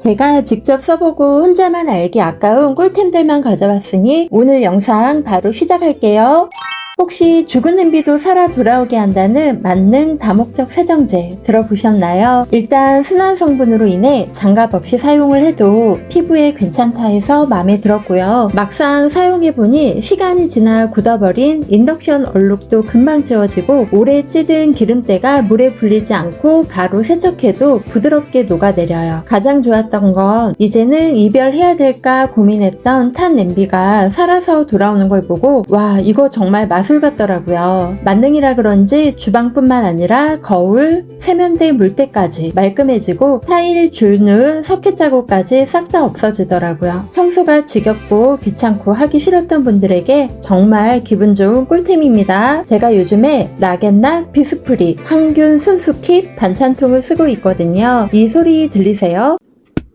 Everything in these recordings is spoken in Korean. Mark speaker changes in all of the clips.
Speaker 1: 제가 직접 써보고 혼자만 알기 아까운 꿀템들만 가져왔으니 오늘 영상 바로 시작할게요. 혹시 죽은 냄비도 살아 돌아오게 한다는 만능 다목적 세정제 들어보셨나요? 일단 순한 성분으로 인해 장갑 없이 사용을 해도 피부에 괜찮다 해서 마음에 들었고요. 막상 사용해보니 시간이 지나 굳어버린 인덕션 얼룩도 금방 지워지고 오래 찌든 기름때가 물에 불리지 않고 바로 세척해도 부드럽게 녹아내려요. 가장 좋았던 건 이제는 이별해야 될까 고민했던 탄 냄비가 살아서 돌아오는 걸 보고 와, 이거 정말 마술 같더라고요. 만능이라 그런지 주방뿐만 아니라 거울, 세면대 물때까지 말끔해지고 타일 줄 누은 석회 자국까지 싹 다 없어지더라고요. 청소가 지겹고 귀찮고 하기 싫었던 분들에게 정말 기분 좋은 꿀템입니다. 제가 요즘에 락앤락 비스프리 항균 순수킵 반찬통을 쓰고 있거든요. 이 소리 들리세요?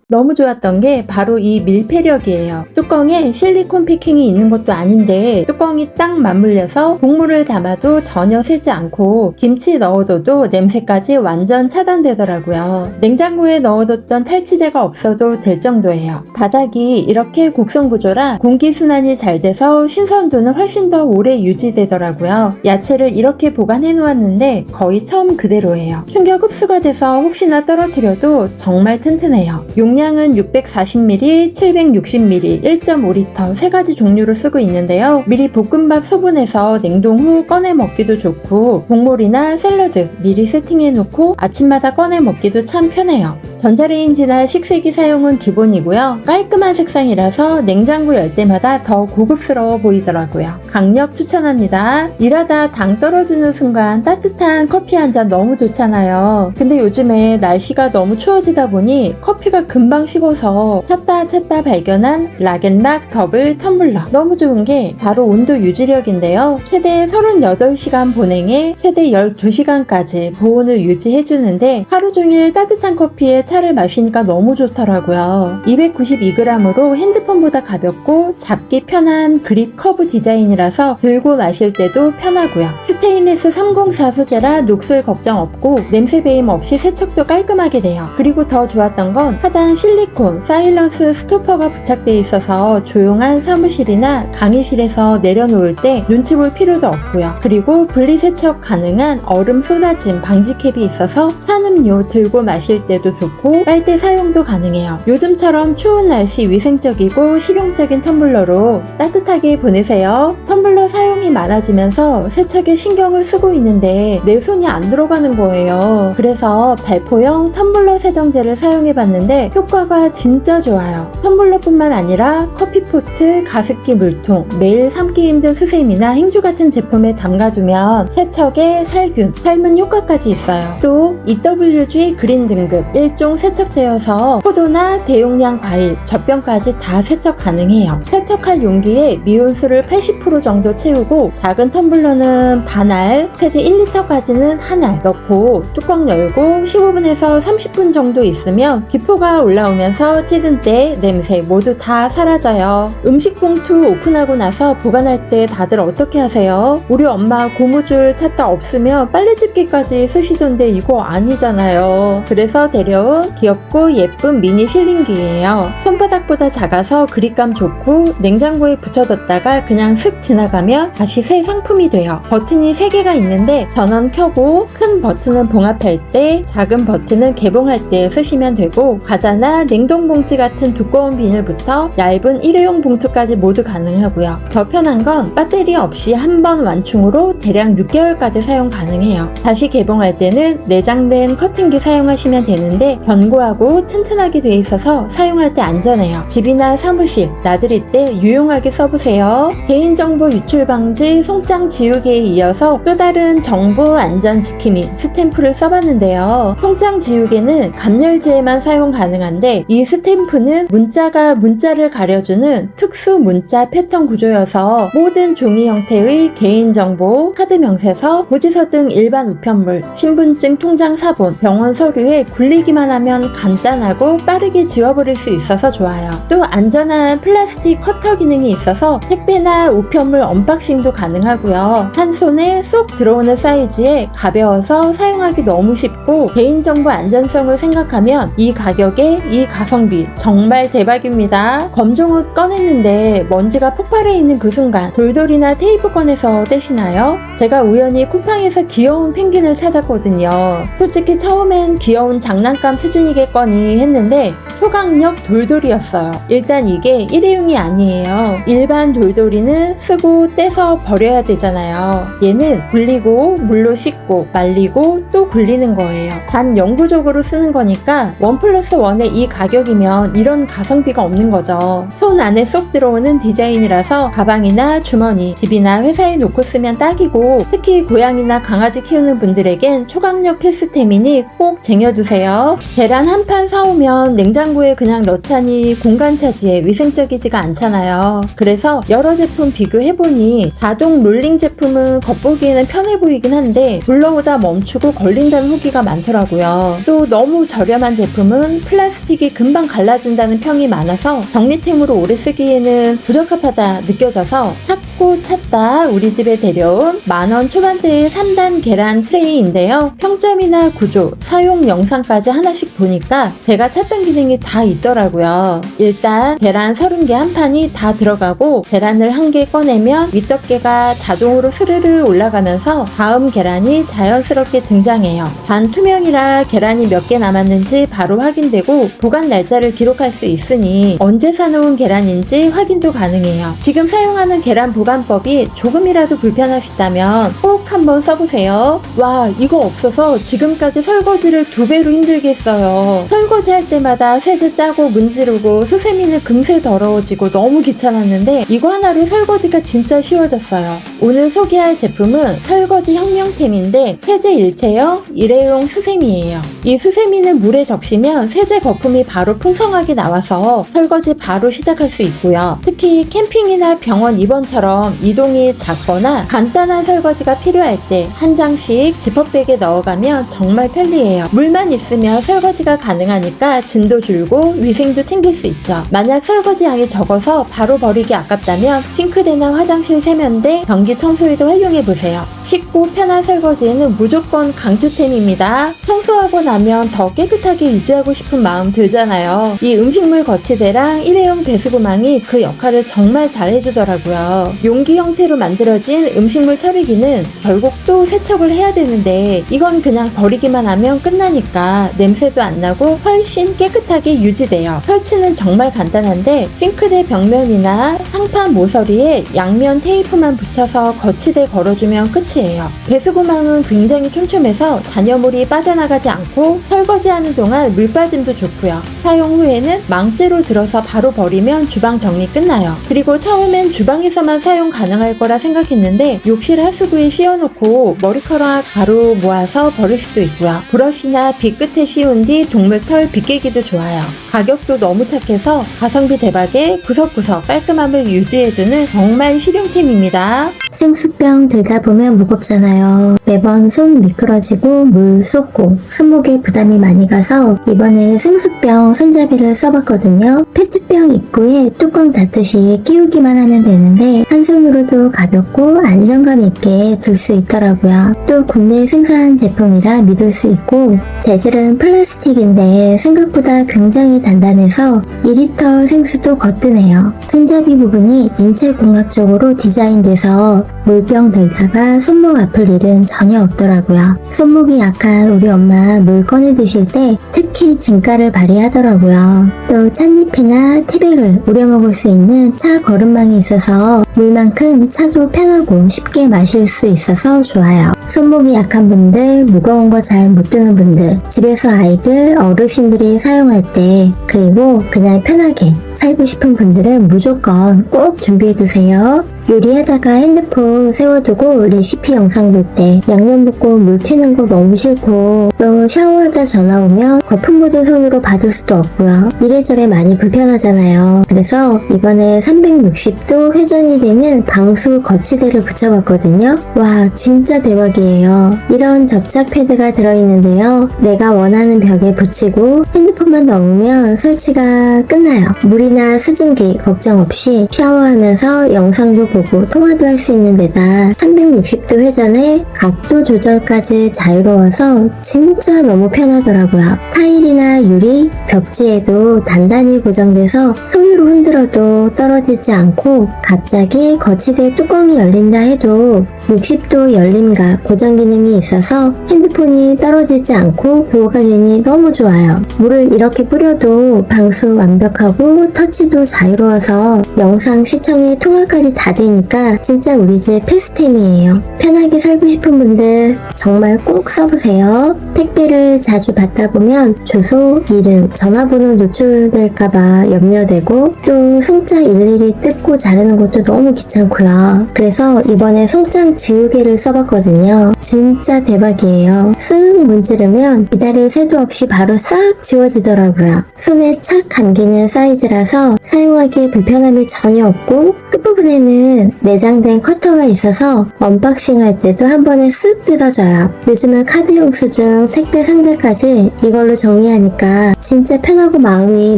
Speaker 1: 너무 좋았던 게 바로 이 밀폐력이에요. 뚜껑에 실리콘 패킹이 있는 것도 아닌데 뚜껑이 딱 맞물려서 국물을 담아도 전혀 새지 않고 김치 넣어둬도 냄새까지 완전 차단되더라고요. 냉장고에 넣어뒀던 탈취제가 없어도 될 정도예요. 바닥이 이렇게 곡선 구조라 공기순환이 잘 돼서 신선도는 훨씬 더 오래 유지되더라고요. 야채를 이렇게 보관해 놓았는데 거의 처음 그대로예요. 충격 흡수가 돼서 혹시나 떨어뜨려도 정말 튼튼해요. 용량은 640ml, 760ml, 1.5L 세 가지 종류로 쓰고 있는데요. 미리 볶음밥 소분해서 냉동 후 꺼내 먹기도 좋고 국물이나 샐러드 미리 세팅해 놓고 아침마다 꺼내 먹기도 참 편해요. 전자레인지나 식세기 사용은 기본이고요. 깔끔한 색상이라서 냉장고 열 때마다 더 고급스러워 보이더라고요. 강력 추천합니다. 일하다 당 떨어지는 순간 따뜻한 커피 한 잔 너무 좋잖아요. 근데 요즘에 날씨가 너무 추워지다 보니 커피가 금방 식어서 찾다 발견한 락앤락 더블 텀블러. 너무 좋은 게 바로 온도 유지력인데요. 최대 38시간 보냉에 최대 12시간까지 보온을 유지해주는데 하루 종일 따뜻한 커피에 차를 마시니까 너무 좋더라고요. 292g으로 핸드폰보다 가볍고 잡기 편한 그립 커브 디자인이라서 들고 마실 때도 편하고요. 스테인리스 304 소재라 녹슬 걱정 없고 냄새 배임 없이 세척도 깔끔하게 돼요. 그리고 더 좋았던 건 하단 실리콘 사일런스 스토퍼가 부착되어 있어서 조용한 사무실이나 강의실에서 내려놓을 때 눈치 볼 필요도 없고요. 그리고 분리세척 가능한 얼음 쏟아짐 방지 캡이 있어서 찬 음료 들고 마실 때도 좋고 빨대 사용도 가능해요. 요즘처럼 추운 날씨 위생적이고 실용적인 텀블러로 따뜻하게 보내세요. 텀블러 사용이 많아지면서 세척에 신경을 쓰고 있는데 내 손이 안 들어가는 거예요. 그래서 발포형 텀블러 세정제를 사용해봤는데 효과가 진짜 좋아요. 텀블러뿐만 아니라 커피포트, 가습기 물통, 매일 삶기 힘든 수세미나 행주 같은 제품에 담가두면 세척에 살균, 삶은 효과까지 있어요. 또 EWG 그린 등급 1종 세척제여서 포도나 대용량 과일, 젖병까지 다 세척 가능해요. 세척할 용기에 미온수를 80% 정도 채우고 작은 텀블러는 반알, 최대 1리터까지는 한 알 넣고 뚜껑 열고 15분에서 30분 정도 있으면 기포가 올라오면서 찌든 때 냄새 모두 다 사라져요. 음식 봉투 오픈하고 나서 보관할 때 다들 어떻게 하세요? 우리 엄마 고무줄 찾다 없으면 빨래집게까지 쓰시던데 이거 아니잖아요. 그래서 데려온 귀엽고 예쁜 미니 실링기예요. 손바닥보다 작아서 그립감 좋고 냉장고에 붙여뒀다가 그냥 슥 지나가면 다시 새 상품이 돼요. 버튼이 3개가 있는데 전원 켜고 큰 버튼은 봉합할 때, 작은 버튼은 개봉할 때 쓰시면 되고 과자나 냉동봉지 같은 두꺼운 비닐부터 얇은 일회용 봉투까지 모두 가능하고요. 더 편한 건 배터리 없이 한 번 완충으로 대략 6개월까지 사용 가능해요. 다시 개봉할 때는 내장된 커팅기 사용하시면 되는데 견고하고 튼튼하게 돼 있어서 사용할 때 안전해요. 집이나 사무실 나들이 때 유용하게 써보세요. 개인정보 유출 방지 송장 지우개에 이어서 또 다른 정보 안전 지킴이 스탬프를 써봤는데요. 송장 지우개는 감열지에만 사용 가능한데 이 스탬프는 문자가 문자를 가려주는 특수 문자 패턴 구조여서 모든 종이 형태의 개인정보, 카드 명세서, 고지서 등 일반 우편물, 신분증 통장 사본, 병원 서류에 굴리기만 원하면 간단하고 빠르게 지워버릴 수 있어서 좋아요. 또 안전한 플라스틱 커터 기능이 있어서 택배나 우편물 언박싱도 가능하고요. 한 손에 쏙 들어오는 사이즈에 가벼워서 사용하기 너무 쉽고 개인정보 안전성을 생각하면 이 가격에 이 가성비 정말 대박입니다. 검정옷 꺼냈는데 먼지가 폭발해 있는 그 순간 돌돌이나 테이프 꺼내서 떼시나요? 제가 우연히 쿠팡에서 귀여운 펭귄을 찾았거든요. 솔직히 처음엔 귀여운 장난감 수준이겠거니 했는데 초강력 돌돌이였어요. 일단 이게 일회용이 아니에요. 일반 돌돌이는 쓰고 떼서 버려야 되잖아요. 얘는 굴리고 물로 씻고 말리고 또 굴리는 거예요. 단 영구적으로 쓰는 거니까 1+1의 이 가격이면 이런 가성비가 없는 거죠. 손 안에 쏙 들어오는 디자인이라서 가방이나 주머니, 집이나 회사에 놓고 쓰면 딱이고 특히 고양이나 강아지 키우는 분들에겐 초강력 필수템이니 꼭 쟁여두세요. 계란 한 판 사오면 냉장고에 그냥 넣자니 공간 차지에 위생적이지가 않잖아요. 그래서 여러 제품 비교해보니 자동 롤링 제품은 겉보기에는 편해 보이긴 한데 불러오다 멈추고 걸린다는 후기가 많더라고요. 또 너무 저렴한 제품은 플라스틱이 금방 갈라진다는 평이 많아서 정리템으로 오래 쓰기에는 부적합하다 느껴져서 찾고 찾다 우리 집에 데려온 만원 초반대의 3단 계란 트레이인데요. 평점이나 구조, 사용 영상까지 하나씩 보니까 제가 찾던 기능이 다 있더라고요. 일단 계란 30개 한 판이 다 들어가고 계란을 한 개 꺼내면 윗덮개가 자동으로 스르르 올라가면서 다음 계란이 자연스럽게 등장해요. 반투명이라 계란이 몇 개 남았는지 바로 확인되고 보관 날짜를 기록할 수 있으니 언제 사놓은 계란인지 확인도 가능해요. 지금 사용하는 계란 보관법이 조금이라도 불편하시다면 꼭 한번 써보세요. 와, 이거 없어서 지금까지 설거지를 2배로 힘들게 했어요. 설거지 할 때마다 세제 짜고 문지르고 수세미는 금세 더러워지고 너무 귀찮았는데 이거 하나로 설거지가 진짜 쉬워졌어요. 오늘 소개할 제품은 설거지 혁명템인데 세제 일체형 일회용 수세미예요. 이 수세미는 물에 적시면 세제 거품이 바로 풍성하게 나와서 설거지 바로 시작할 수 있고요. 특히 캠핑이나 병원 입원처럼 이동이 작거나 간단한 설거지가 필요할 때 한 장씩 지퍼백에 넣어가면 정말 편리해요. 물만 있으면 설거지가 가능하니까 짐도 줄고 위생도 챙길 수 있죠. 만약 설거지 양이 적어서 바로 버리기 아깝다면 싱크대나 화장실 세면대, 변기 청소에도 활용해보세요. 쉽고 편한 설거지에는 무조건 강추템입니다. 청소하고 나면 더 깨끗하게 유지하고 싶은 마음 들잖아요. 이 음식물 거치대랑 일회용 배수구망이 그 역할을 정말 잘 해주더라고요. 용기 형태로 만들어진 음식물 처리기는 결국 또 세척을 해야 되는데 이건 그냥 버리기만 하면 끝나니까 냄새도 안 나고 훨씬 깨끗하게 유지돼요. 설치는 정말 간단한데 싱크대 벽면이나 상판 모서리에 양면 테이프만 붙여서 거치대 걸어주면 끝이에요. 배수구망은 굉장히 촘촘해서 잔여물이 빠져나가지 않고 설거지하는 동안 물 빠짐도 좋고요. 사용 후에는 망째로 들어서 바로 버리면 주방 정리 끝나요. 그리고 처음엔 주방에서만 사용 가능할 거라 생각했는데 욕실 하수구에 씌워놓고 머리카락 바로 모아서 버릴 수도 있고요. 브러쉬나 빗 끝에 씌운 뒤 동물털 빗개기도 좋아요. 가격도 너무 착해서 가성비 대박에 구석구석 깔끔함을 유지해주는 정말 실용템입니다.
Speaker 2: 생수병 들다 보면 무겁잖아요. 매번 손 미끄러지고 물 쏟고 손목에 부담이 많이 가서 이번에 생수병 손잡이를 써봤거든요. 페트병 입구에 뚜껑 닫듯이 끼우기만 하면 되는데 한 손으로도 가볍고 안정감 있게 들 수 있더라고요. 또 국내 생산 제품이라 믿을 수 있고 재질은 플라스틱인데 생각보다 굉장히 단단해서 2리터 생수도 거뜬해요. 손잡이 부분이 인체공학적으로 디자인돼서 물병 들다가 손목 아플 일은 전혀 없더라고요. 손목이 약한 우리 엄마 물 꺼내 드실 때 특히 진가를 발휘하더라고요. 또 찻잎이나 티백을 우려 먹을 수 있는 차 거름망이 있어서 물만큼 차도 편하고 쉽게 마실 수 있어서 좋아요. 손목이 약한 분들, 무거운 거 잘 못 드는 분들, 집에서 아이들, 어르신들이 사용할 때 그리고 그냥 편하게 살고 싶은 분들은 무조건 꼭 준비해두세요. 요리하다가 핸드폰 세워두고 레시피 영상 볼 때 양념 볶고 물 튀는 거 너무 싫고 또 샤워하다 전화 오면 거품 묻은 손으로 받을 수도 없고요. 이래저래 많이 불편하잖아요. 그래서 이번에 360도 회전이 되는 방수 거치대를 붙여봤거든요. 와 진짜 대박이에요. 대박이에요. 이런 접착 패드가 들어있는데요. 내가 원하는 벽에 붙이고 핸드폰만 넣으면 설치가 끝나요. 물이나 수증기 걱정 없이 샤워하면서 영상도 보고 통화도 할 수 있는 데다 360도 회전에 각도 조절까지 자유로워서 진짜 너무 편하더라고요. 타일이나 유리, 벽지에도 단단히 고정돼서 손으로 흔들어도 떨어지지 않고 갑자기 거치대 뚜껑이 열린다 해도 60도 열림과 고정 기능이 있어서 핸드폰이 떨어지지 않고 보호가 되니 너무 좋아요. 물을 이렇게 뿌려도 방수 완벽하고 터치도 자유로워서 영상 시청에 통화까지 다 되니까 진짜 우리 집 필수템이에요. 편하게 살고 싶은 분들 정말 꼭 써보세요. 택배를 자주 받다 보면 주소, 이름, 전화번호 노출될까봐 염려되고 또 송장 일일이 뜯고 자르는 것도 너무 귀찮고요. 그래서 이번에 송장 지우개를 써봤거든요. 진짜 대박이에요. 쓱 문지르면 기다릴 새도 없이 바로 싹 지워지더라고요. 손에 착 감기는 사이즈라서 사용하기에 불편함이 전혀 없고 끝부분에는 내장된 커터가 있어서 언박싱 할 때도 한 번에 쓱 뜯어져요. 요즘은 카드 영수증, 택배 상자까지 이걸로 정리하니까 진짜 편하고 마음이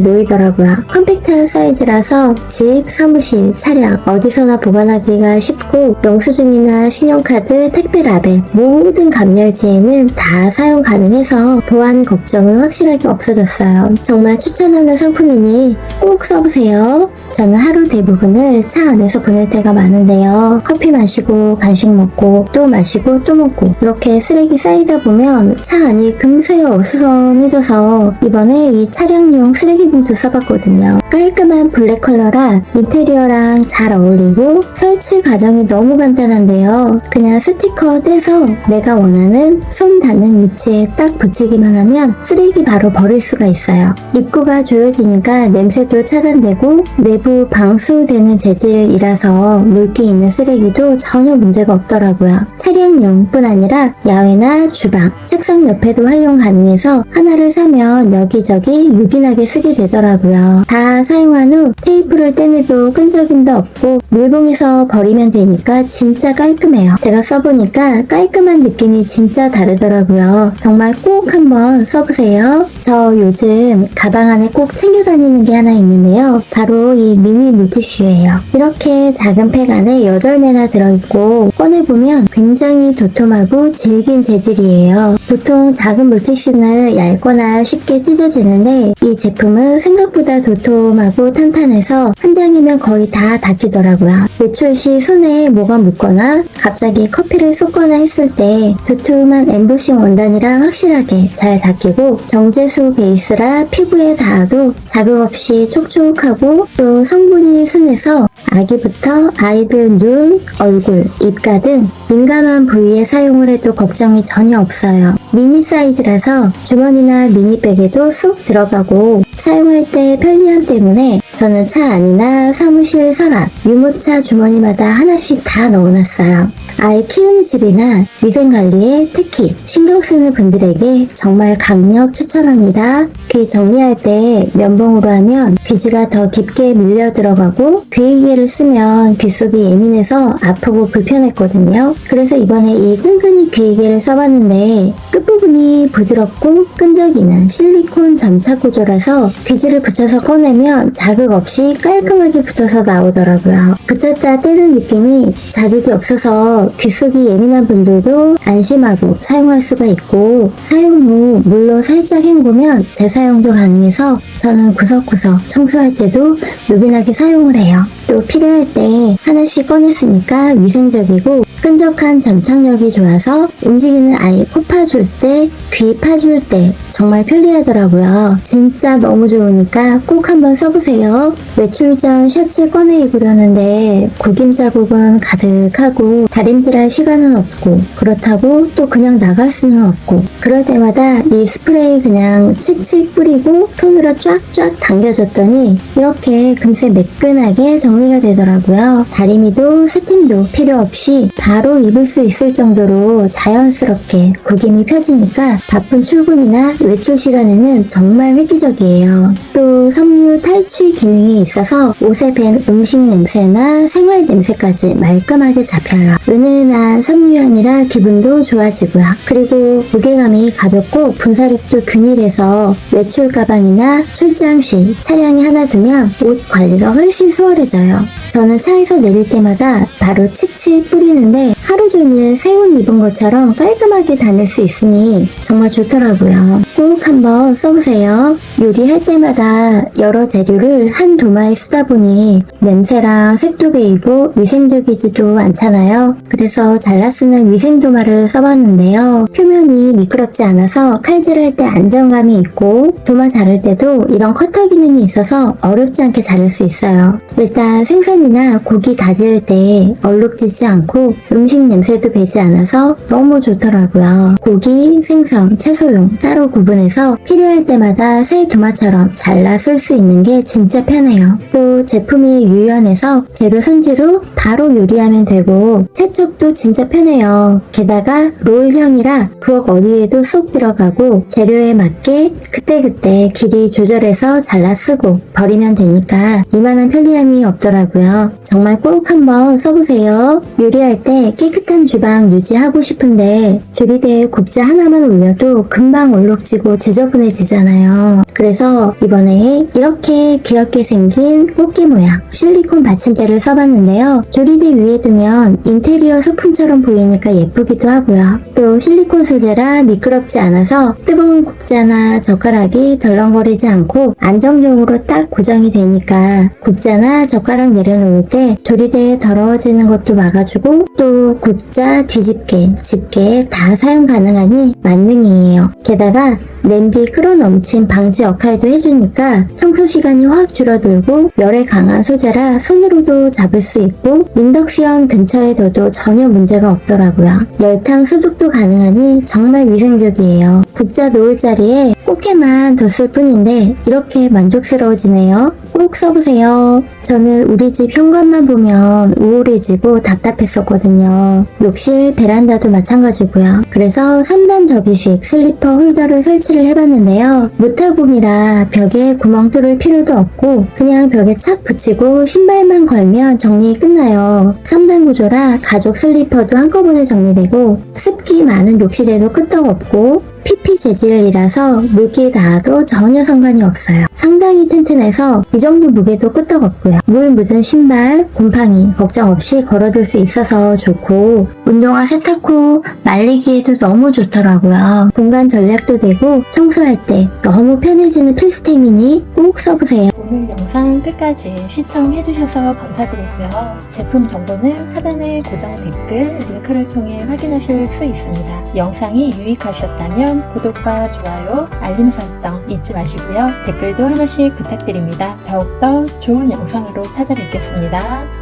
Speaker 2: 놓이더라고요. 컴팩트한 사이즈라서 집, 사무실, 차량 어디서나 보관하기가 쉽고 영수증이나 신용카드, 택배 라벨 모든 감열지에는 다 사용 가능해서 보안 걱정은 확실하게 없어졌어요. 정말 추천하는 상품이니 꼭 써보세요. 저는 하루 대부분을 차 안에서 보낼 때가 많은데요. 커피 마시고 간식 먹고 또 마시고 또 먹고 이렇게 쓰레기 쌓이다 보면 차 안이 금세 어수선해져서 이번에 이 차량용 쓰레기 봉투 써봤거든요. 깔끔한 블랙 컬러라 인테리어랑 잘 어울리고 설치 과정이 너무 간단한데요. 그냥 스티커 떼서 내가 원하는 손 닿는 위치에 딱 붙이기만 하면 쓰레기 바로 버릴 수가 있어요. 입구가 조여지니까 냄새도 차단되고 내부 방수되는 재질이라서 물기 있는 쓰레기도 전혀 문제가 없더라고요. 차량용뿐 아니라 야외나 주방, 책상 옆에도 활용 가능해서 하나를 사면 여기저기 유기하게 쓰게 되더라고요. 다 사용한 후 테이프를 떼내도 끈적임도 없고 밀봉해서 버리면 되니까 진짜 깔끔해요. 제가 써보니까 깔끔한 느낌이 진짜 다르더라고요. 정말 꼭 한번 써보세요. 저 요즘 가방 안에 꼭 챙겨 다니는 게 하나 있는데요. 바로 이 미니 물티슈예요. 이렇게 작은 팩 안에 8매나 들어있고 꺼내보면 굉장히 도톰하고 질긴 재질이에요. 보통 작은 물티슈는 얇거나 쉽게 찢어지는데 이 제품은 생각보다 도톰하고 탄탄해서 한 장이면 거의 다 닦이더라고요. 외출 시 손에 뭐가 묻거나 갑자기 커피를 쏟거나 했을 때 두툼한 엠보싱 원단이라 확실하게 잘 닦이고 정제수 베이스라 피부에 닿아도 자극 없이 촉촉하고 또 성분이 순해서 아기부터 아이들 눈, 얼굴, 입가 등 민감한 부위에 사용을 해도 걱정이 전혀 없어요. 미니 사이즈라서 주머니나 미니백에도 쏙 들어가고 사용할 때 편리함 때문에 저는 차 안이나 사무실 서랍, 유모차 주머니마다 하나씩 다 넣어놨어요. 아이 키우는 집이나 위생관리에 특히 신경 쓰는 분들에게 정말 강력 추천합니다. 귀 정리할 때 면봉으로 하면 귀지가 더 깊게 밀려 들어가고 귀이개를 쓰면 귀 속이 예민해서 아프고 불편했거든요. 그래서 이번에 이 끈끈이 귀이개를 써봤는데 끝부분이 부드럽고 끈적이는 실리콘 점착 구조라서 귀지를 붙여서 꺼내면 자극 없이 깔끔하게 붙어서 나오더라고요. 붙였다 떼는 느낌이 자극이 없어서 귀 속이 예민한 분들도 안심하고 사용할 수가 있고 사용 후 물로 살짝 헹구면 재사용도 가능해서 저는 구석구석 청소할 때도 요긴하게 사용을 해요. 또 필요할 때 하나씩 꺼냈으니까 위생적이고 끈적한 점착력이 좋아서 움직이는 아이 코 파줄 때, 귀 파줄 때 정말 편리하더라고요. 진짜 너무 좋으니까 꼭 한번 써보세요. 외출 전 셔츠 꺼내 입으려는데 구김 자국은 가득하고 다림질할 시간은 없고 그렇다고 또 그냥 나갈 수는 없고 그럴 때마다 이 스프레이 그냥 칙칙 뿌리고 손으로 쫙쫙 당겨줬더니 이렇게 금세 매끈하게 정리가 되더라고요. 다리미도 스팀도 필요 없이 바로 입을 수 있을 정도로 자연스럽게 구김이 펴지니까 바쁜 출근이나 외출 시간에는 정말 획기적이에요. 또 섬유 탈취 기능이 있어서 옷에 밴 음식 냄새나 생활 냄새까지 말끔하게 잡혀요. 은은한 섬유향이라 기분도 좋아지고요. 그리고 무게감이 가볍고 분사력도 균일해서 외출 가방이나 출장 시 차량에 하나 두면 옷 관리가 훨씬 수월해져요. 저는 차에서 내릴 때마다 바로 칙칙 뿌리는데 하루 종일 새 옷 입은 것처럼 깔끔하게 다닐 수 있으니 정말 좋더라고요. 꼭 한번 써보세요. 요리할 때마다 여러 재료를 한 도마에 쓰다 보니 냄새랑 색도 배이고 위생적이지도 않잖아요. 그래서 잘라 쓰는 위생도마를 써봤는데요. 표면이 미끄럽지 않아서 칼질할 때 안정감이 있고 도마 자를 때도 이런 커터 기능이 있어서 어렵지 않게 자를 수 있어요. 일단 생선이나 고기 다질 때 얼룩지지 않고 음식 냄새도 배지 않아서 너무 좋더라고요. 고기, 생선, 채소용 따로 구분해서 필요할 때마다 새 도마처럼 잘라 쓸 수 있는 게 진짜 편해요. 또 제품이 유연해서 재료 손질후 바로 요리하면 되고 세척도 진짜 편해요. 게다가 롤형이라 부엌 어디에도 쏙 들어가고 재료에 맞게 그때그때 길이 조절해서 잘라 쓰고 버리면 되니까 이만한 편리함이 없더라고요. 정말 꼭 한번 써보세요. 요리할 때 깨끗한 주방 유지하고 싶은데 조리대에 국자 하나만 올려도 금방 얼룩지고 지저분해지잖아요. 그래서 이번에 이렇게 귀엽게 생긴 꽃게 모양 실리콘 받침대를 써봤는데요. 조리대 위에 두면 인테리어 소품처럼 보이니까 예쁘기도 하고요. 또 실리콘 소재라 미끄럽지 않아서 뜨거운 국자나 젓가락이 덜렁거리지 않고 안정적으로 딱 고정이 되니까 국자나 젓가락 내려놓을 때 조리대에 더러워지는 것도 막아주고 또 국자 뒤집개, 집게 다 사용 가능하니 만능이에요. 게다가 냄비 끌어넘친 방지 역할도 해주니까 청소 시간이 확 줄어들고 열에 강한 소재라 손으로도 잡을 수 있고 인덕션 근처에 둬도 전혀 문제가 없더라고요. 열탕 소독도 가능하니 정말 위생적이에요. 국자 놓을 자리에 꽃게만 뒀을 뿐인데 이렇게 만족스러워지네요. 꼭 써보세요. 저는 우리 집 현관만 보면 우울해지고 답답했었거든요. 욕실, 베란다도 마찬가지고요. 그래서 3단 접이식 슬리퍼 홀더를 설치를 해봤는데요. 무타공이라 벽에 구멍 뚫을 필요도 없고 그냥 벽에 착 붙이고 신발만 걸면 정리 끝나요. 3단 구조라 가죽 슬리퍼도 한꺼번에 정리되고 습기 많은 욕실에도 끄떡없고 PP 재질이라서 물기에 닿아도 전혀 상관이 없어요. 상당히 튼튼해서 이 정도 무게도 끄떡없고요. 물 묻은 신발, 곰팡이 걱정 없이 걸어둘 수 있어서 좋고 운동화 세탁 후 말리기에도 너무 좋더라고요. 공간 전략도 되고 청소할 때 너무 편해지는 필수템이니 꼭 써보세요.
Speaker 1: 오늘 영상 끝까지 시청해주셔서 감사드리고요. 제품 정보는 하단의 고정 댓글 링크를 통해 확인하실 수 있습니다. 영상이 유익하셨다면 구독과 좋아요, 알림 설정 잊지 마시고요. 댓글도 하나씩 부탁드립니다. 더욱더 좋은 영상으로 찾아뵙겠습니다.